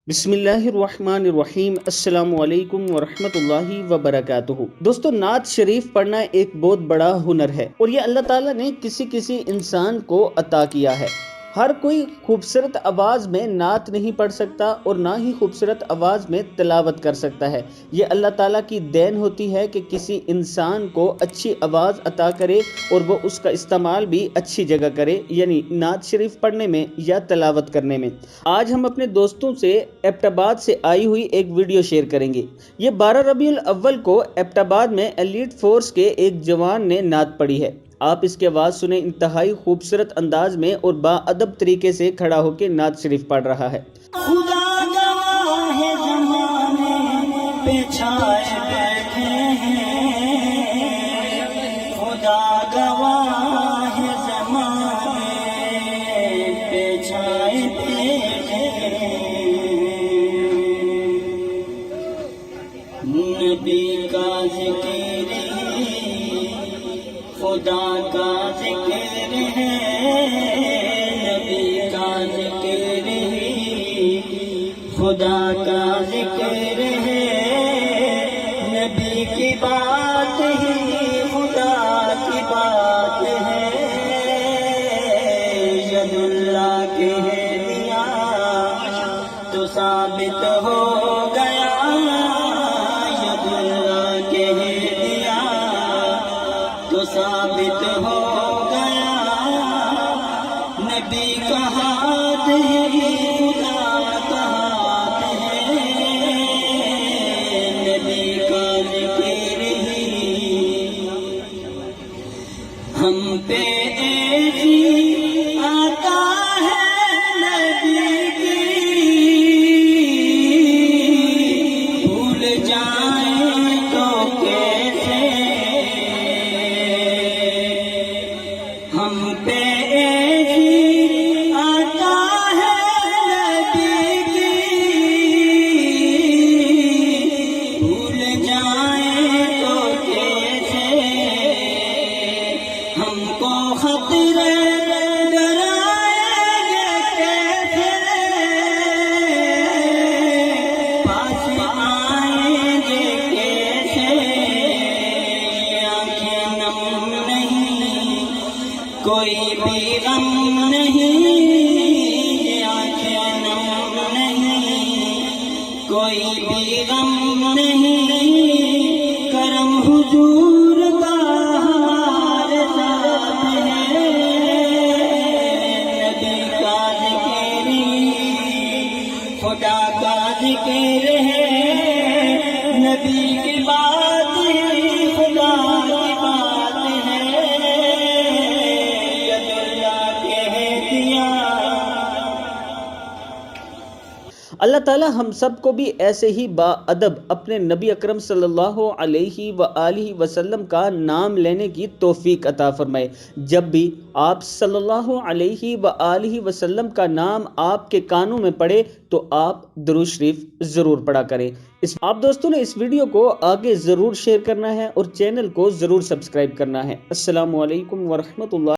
بسم اللہ الرحمن الرحیم۔ السلام علیکم ورحمۃ اللہ وبرکاتہ۔ دوستو، نعت شریف پڑھنا ایک بہت بڑا ہنر ہے، اور یہ اللہ تعالیٰ نے کسی انسان کو عطا کیا ہے۔ ہر کوئی خوبصورت آواز میں نعت نہیں پڑھ سکتا اور نہ ہی خوبصورت آواز میں تلاوت کر سکتا ہے۔ یہ اللہ تعالیٰ کی دین ہوتی ہے کہ کسی انسان کو اچھی آواز عطا کرے اور وہ اس کا استعمال بھی اچھی جگہ کرے، یعنی نعت شریف پڑھنے میں یا تلاوت کرنے میں۔ آج ہم اپنے دوستوں سے ایبٹ آباد سے آئی ہوئی ایک ویڈیو شیئر کریں گے۔ یہ 12 ربیع الاول کو ایبٹ آباد میں ایلیٹ فورس کے ایک جوان نے نعت پڑھی ہے۔ آپ اس کی آواز سنیں، انتہائی خوبصورت انداز میں اور باادب طریقے سے کھڑا ہو کے نعت شریف پڑھ رہا ہے۔ خدا گواہ ہے زمانے پہ چھائے بیٹھے ہیں، خدا گواہ ہے زمانے پہ چھائے بیٹھے ہیں، نبی کا ذکر خدا کا ذکر ہے، نبی کا ذکر خدا کا ذکر ہے، نبی کی بات ہی خدا کی بات ہے، ید اللہ کے ہے دیا تو ثابت ہو گیا، ید اللہ کے ہے دیا تو ثابت ہو گیا، نبی کا ہاتھ ہے خدا کا ہاتھ ہے، نبی کا ذکر ہی ہم پہ ایسی آتا ہے نبی کی، بھول جائیں تو کیسے، ہم پہ ایسی آتا ہے نبی کی، بھول جائیں تو کیسے، ہم کو خطرے ڈرائیں گے کیسے، پاس آئیں گے کیسے، آنکھیں نم نہیں کوئی بھی غم نہیں، آنکھیں نم نہیں کوئی بھی غم نہیں، کرم حضور کا ہمارے ساتھ ہے، نبی کا ذکر خدا کا ذکر ہے، نبی کی بات ہی خدا کی بات ہے، ید اللہ کہہ دیا۔ اللہ تعالیٰ ہم سب کو بھی ایسے ہی باادب اپنے نبی اکرم صلی اللہ علیہ وآلہ وسلم کا نام لینے کی توفیق عطا فرمائے۔ جب بھی آپ صلی اللہ علیہ وآلہ وسلم کا نام آپ کے کانوں میں پڑے تو آپ درود شریف ضرور پڑھا کریں۔ آپ دوستوں نے اس ویڈیو کو آگے ضرور شیئر کرنا ہے اور چینل کو ضرور سبسکرائب کرنا ہے۔ السلام علیکم ورحمۃ اللہ۔